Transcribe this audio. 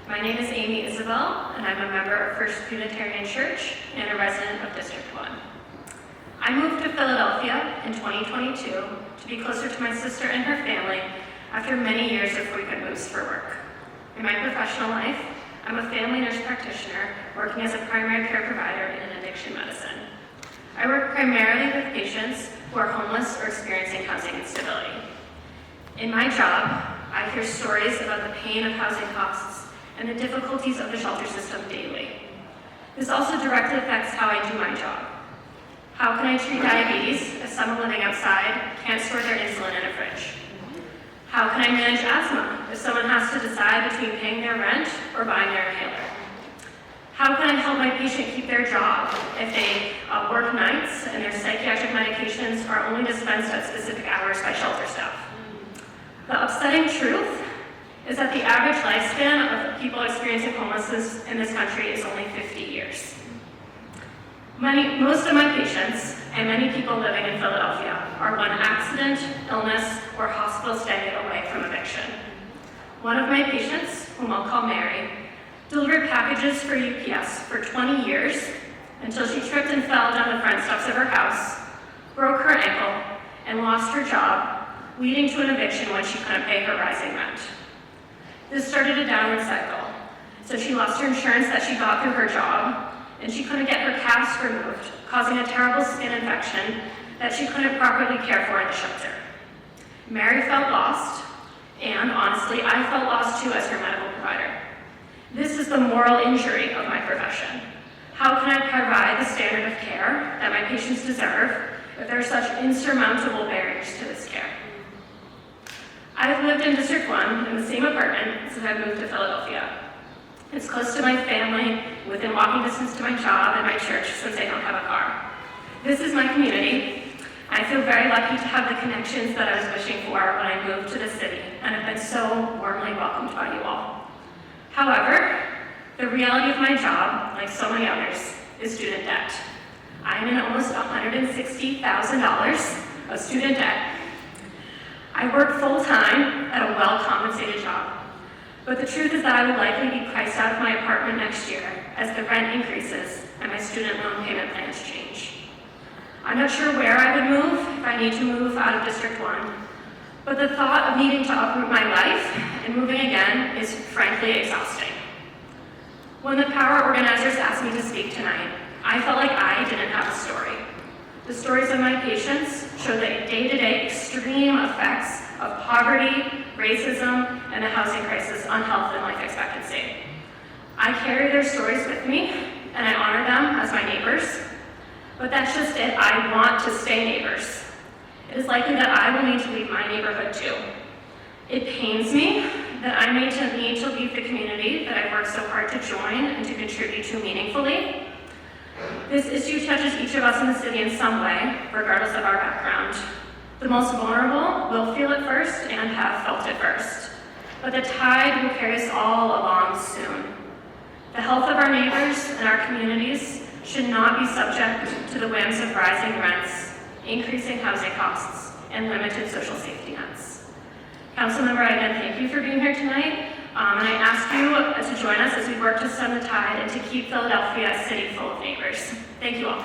My name is Amy Isabel, and I'm a member of First Unitarian Church and a resident of District 1. I moved to Philadelphia in 2022 to be closer to my sister and her family after many years of frequent moves for work. In my professional life, I'm a family nurse practitioner working as a primary care provider in addiction medicine. I work primarily with patients who are homeless or experiencing housing instability. In my job, I hear stories about the pain of housing costs and the difficulties of the shelter system daily. This also directly affects how I do my job. How can I treat diabetes if someone living outside can't store their insulin in a fridge? How can I manage asthma if someone has to decide between paying their rent or buying their inhaler? How can I help my patient keep their job if they work nights and their psychiatric medications are only dispensed at specific hours by shelter staff? The upsetting truth is that the average lifespan of people experiencing homelessness in this country is only 50 years. Most of my patients and many people living in Philadelphia are one accident, illness, or hospital stay away from eviction. One of my patients, whom I'll call Mary, delivered packages for UPS for 20 years until she tripped and fell down the front steps of her house, broke her ankle, and lost her job, leading to an eviction when she couldn't pay her rising rent. This started a downward cycle. So she lost her insurance that she got through her job, and she couldn't get her cast removed, causing a terrible skin infection that she couldn't properly care for in the shelter. Mary felt lost, and honestly, I felt lost too as her medical provider. This is the moral injury of my profession. How can I provide the standard of care that my patients deserve if there are such insurmountable barriers to this care? I've lived in District 1 in the same apartment since I moved to Philadelphia. It's close to my family, within walking distance to my job and my church since I don't have a car. This is my community. I feel very lucky to have the connections that I was wishing for when I moved to the city, and have been so warmly welcomed by you all. However, the reality of my job, like so many others, is student debt. I am in almost $160,000 of student debt. I work full-time at a well-compensated job, but the truth is that I will likely be priced out of my apartment next year as the rent increases and my student loan payment plans change. I'm not sure where I would move if I need to move out of District 1, but the thought of needing to uproot my life and moving again is frankly exhausting. When the power organizers asked me to speak tonight, I felt like I didn't have a story. The stories of my patients show the day-to-day extreme effects of poverty, racism, and the housing crisis on health and life expectancy. I carry their stories with me, and I honor them as my neighbors, but that's just it. I want to stay neighbors. It is likely that I will need to leave my neighborhood too. It pains me that I may need to leave the community that I've worked so hard to join and to contribute to meaningfully. This issue touches each of us in the city in some way, regardless of our background. The most vulnerable will feel it first and have felt it first, but the tide will carry us all along soon. The health of our neighbors and our communities should not be subject to the whims of rising rents, increasing housing costs, and limited social safety nets. Councilmember, again, thank you for being here tonight, and I ask you to join us as we work to stem the tide and to keep Philadelphia a city full of neighbors. Thank you all.